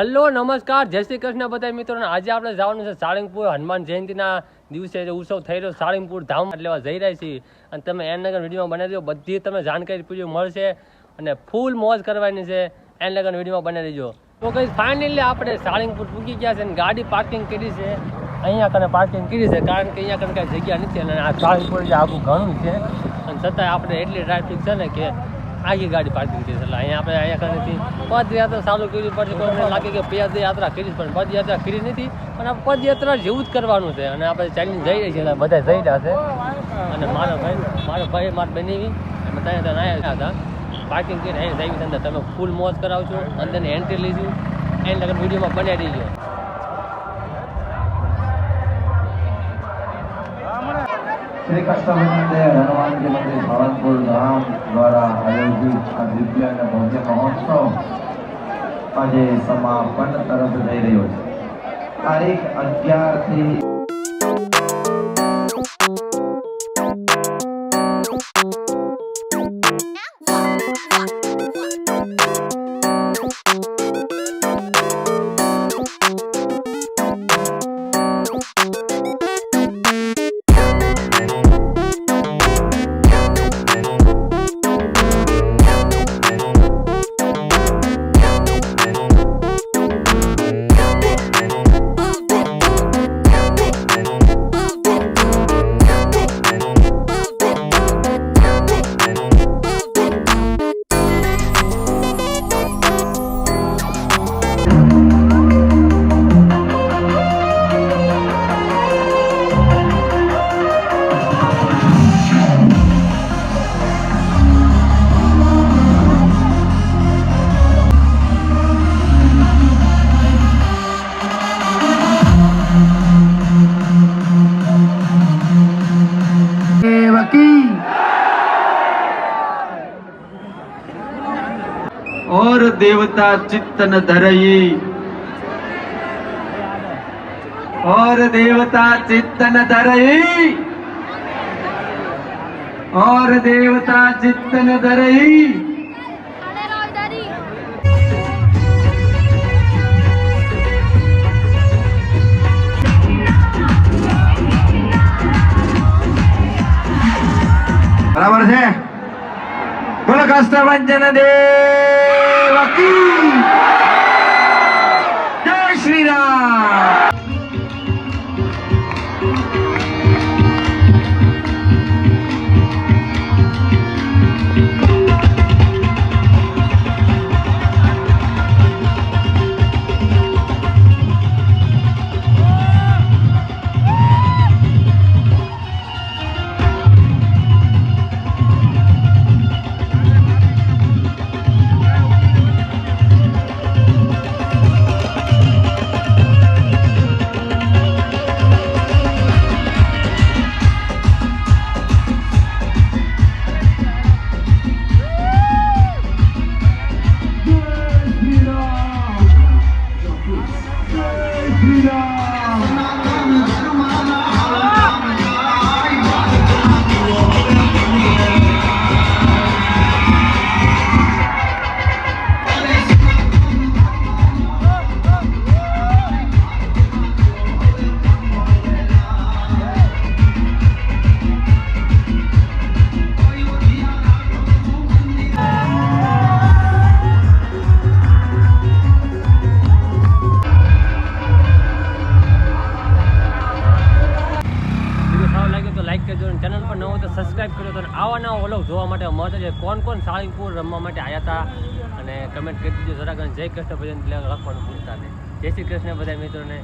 Hello નમસ્કાર જય શ્રી કૃષ્ણ બધા મિત્રોને આજે આપણે જવાનું છે સાળંગપુર હનુમાન જયંતિના દિવસે જે ઉત્સવ થઈ રહ્યો સાળંગપુર ધામ લેવા જઈ રહ્યા છીએ અને તમે એન લગન વિડીયોમાં બનાવી દો બધી તમે જાણકારી પૂરી મળશે અને ફૂલ મોજ કરવાની છે એન લગન વિડીયોમાં બનાવી દેજો તો કઈ ફાઇનલી આપણે સાળંગપુર પૂગી ગયા છે અને ગાડી પાર્કિંગ કરી છે અહીંયા કને પાર્કિંગ કરી છે કારણ કે અહીંયા કને કાંઈ જગ્યા નથી અને આ સાળંગપુર જે આખું ઘણું છે અને છતાંય આપણે એટલી ટ્રાફિક છે ને કે આખી ગાડી પાર્કિંગ કરી છે એટલે અહીંયા કનેથી પદયાત્રા ચાલુ કરવી પડશે કોઈને લાગે કે પદયાત્રા કરી પણ પદયાત્રા કરી નથી અને આપણે પદયાત્રા જેવું જ કરવાનું છે અને આપણે ચાલીને જઈ રહી છીએ બધા જઈ રહ્યા છે અને મારો ભાઈ મારી બનેવી અમે ત્યાં આવ્યા હતા પાર્કિંગ કરીને અહીં જઈ અંદર તમે ફૂલ મોજ કરાવશો અંદરની એન્ટ્રી લઈશું એને લગન વિડીયોમાં બનાવી દેજો श्री कृष्ण मंदिर हनुमान जी मंदिर सावंतपुर धाम द्वारा आयोजित आ दिव्य અને ભવ્ય મહોત્સવ આજે સમાપન તરફ જઈ રહ્યો છે તારીખ 11 થી और देवता चित्तन धरई और देवता चित्तन धरई और देवता चित्तन धरई बराबर है बोलो कष्टभंजन देव की जय श्री राम। ચેનલ પર ન હોય તો સબસ્ક્રાઈબ કર્યો તો આવા નવા વ્લોગ જોવા માટે મળશે છે કોણ સાળંગપુર રમવા માટે આવ્યા હતા અને કમેન્ટ કરી દીધો જરાક જય કૃષ્ણ ભજન લખવાનું ભૂલતા નહીં જય શ્રી કૃષ્ણ બધા મિત્રોને